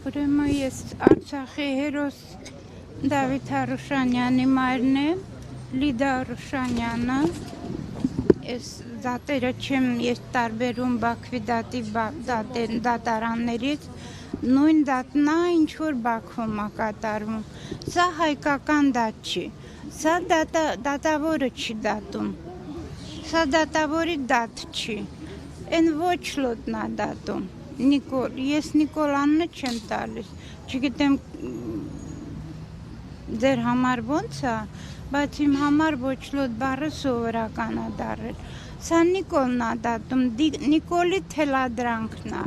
Ուրեմն ես Արցախի հերոս Դավիթ Արուշանյանի մայրն եմ, Լիդա Արուշանյանը, ես դատերը չեմ ես տարբերում Բաքվի դատարաններից, նույն դատնա ինչ որ Բաքվում է կատարվում, սա հայկական դատ չի, սա դատավորը չի դատում, սա դատավորի դատ չի, են ոչ լոտնա դատում, ես Նիկոլաննը չեմ տալիս, չգիտեմ ձեր համար ոնց է, բայց իմ համար ոչ լոտ բառը սովորական է դարել, սա Նիկոլն է դատում, Նիկոլի թելադրանքն է,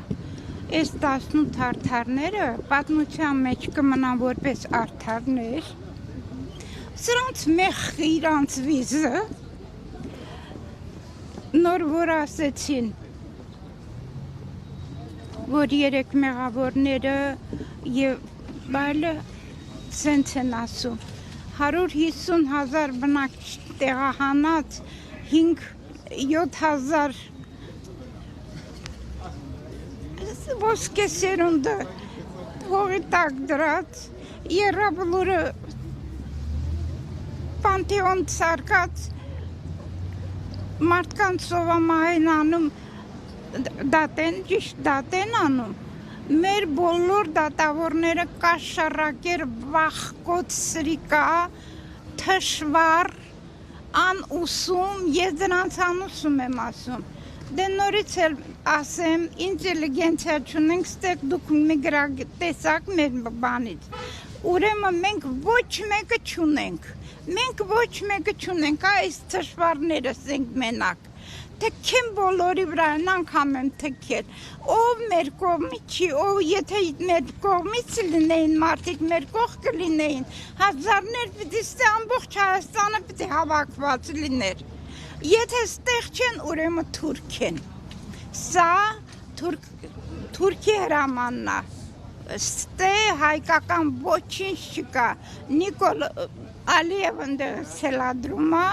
այս 18 արդարները պատմության մեջ կմնան որպես արդարներ, սրանց մեղքը իրանց վիզը, նոր որ ասեցին, որ երեք մեղավորները և այլը սենց են ասում, 150,000 բնակ տեղահանած, 7,000 ոսկե սերունդը հողի տակ դրած, Եռաբլուրը պանթեոն սարկած, մարդկանց սովամահեն անում, ճիշտ դատեն անում, մեր բոլոր դատավորները կաշառակեր, վախկոտ սրիկա, թշվար, անուսում, ես դրանց անուսում եմ ասում, դե նորից էլ ասեմ, ինտելիգենցիա չունենք, ստեղ դուք մի գրակ տեսակ մեր բանից, ուրեմն մենք ոչ մեկը չունենք, այս թշվարներս ենք մենակ, թքեմ բոլորի վրա, անգամ եմ թքել, ով մեր կողմից չի, ով եթե մեր կողմից լինեին մարդիկ, մեր կողք կլինեին, հազարներ պիտի ստե ամբողջ Հայաստանը պիտի հավաքված լիներ, եթե ստեղ չեն, ուրեմն թուրք են, սա թուրքի հրամանն է, ստե հայկական ոչինչ չկա, Նիկոլ Ալիևն սելադրում է,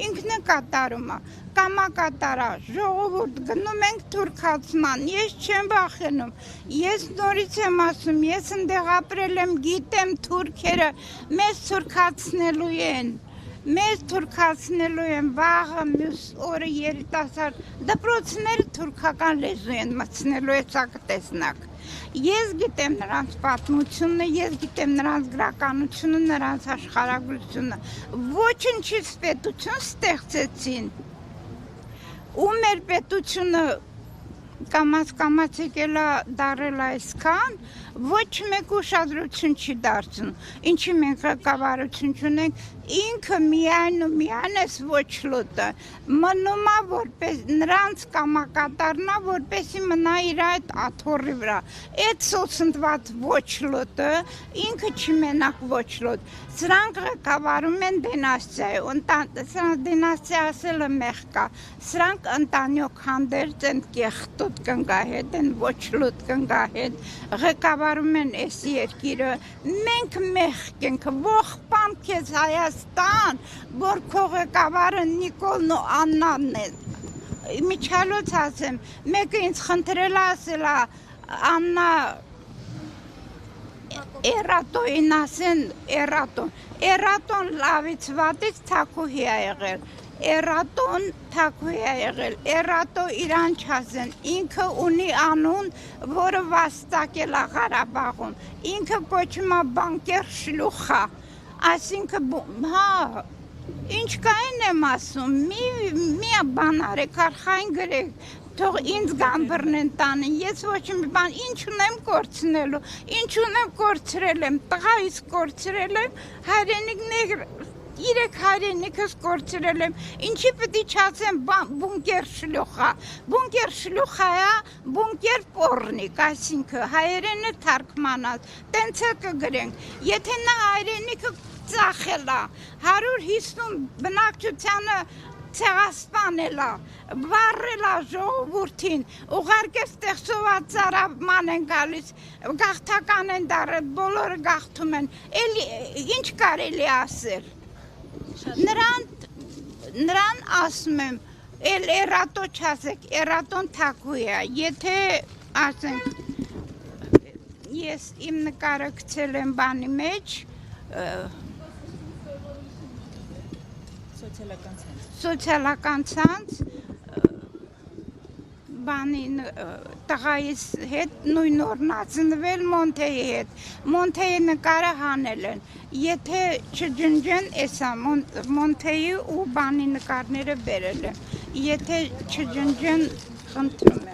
ինքն է կատարում է, կամակատարա, ժողովուրդ գնում ենք թուրքացման, ես չեմ վախենում, ես նորից եմ ասում, ես ընդեղ ապրել եմ, գիտեմ թուրքերը, մեզ թուրքացնելու են, վաղը մյուս օրը երիտասարդ, դպրոցները թուրքական լեզու են մտցնելու էսակը տեսնակ, ես գիտեմ նրանց պատմությունը, ես գիտեմ նրանց գրականությունը, նրանց աշխարհագրությունը, ոչնչից պետություն ստեղծեցին, ու մեր պետությունը կամաց եկել է դարել այսքան, ոչ մեկ ուշադրություն չի դարձնում, ինչի մենք ղեկավարություն չունենք, ինքը միայն ես ոչ լոտը, մնում է որպես նրանց կամակատարն է, որպեսի մնա իր այդ աթոռի վրա, այդ սոսնդված ոչ լոտը, ինքը չի մենակ ոչ լոտ, սրանք ղեկավարում են դինաստիայ, սրանք դինաստիա ասելը մեղք է, սրանք ընտանյոք հանդերձ են կեղտոտ կնգահետ են, ոչ լոտ կնգահետ, ղեկավարում են այս երկիրը, մենք մեղք ենք, ողբամ քեզ Հայաստան, որ քո ղեկավարը Նիկոլն ու Աննան են, միջալոց ասեմ, մեկը ինձ խնդրել ասել է, Աննա Էրատոին ասեն, Էրատոն լավից վատից թակուհի է եղել, Էրատոն թակուհի է եղել, Էրատո իրան չասեն, ինքը ունի անուն, որը վաստակել է Ղարաբաղում, ինքը կոչում է բանկեր շլուխա, այսինքն, ինչ կային եմ ասում, մի բան արեք, արխային գրեք, թող ինձ գամբրնեն տանեն, ես ոչ մի բան, ինչ ունեմ կորցնելու, ինչ ունեմ կորցրել եմ, տղայիս կորցրել եմ, հայրենիքներ, 3 հայրենիքս կորցրել եմ, ինչի պտի չասեմ բունկեր շլուխա է, բունկեր պորնիկ, այսինքն հայերենը թարգմանած, տենց է կգրենք, եթե նա հայրենիքը ծախել է, 150 բնակչությանը ցեղասպանել է, վառել է ժողովրդին, ուղարկել ստեղծված ծարավման են գալիս, գաղթական են դարել, բոլորը գաղթում են, ինչ կարելի ասել, նրան ասում եմ, Էրատո չասեք, Էրատոն թակուհի է, եթե ասենք, Ես իմ նկարը գցել եմ բանի մեջ, սոցիալական ցանց, բանին տղայիս հետ նույն օրն ծնվել Մոնթեի հետ, Մոնթեի նկարը հանել են, եթե չջնջեն, էսա Մոնթեի ու բանի նկարները բերել են, եթե չջնջեն, խնդրում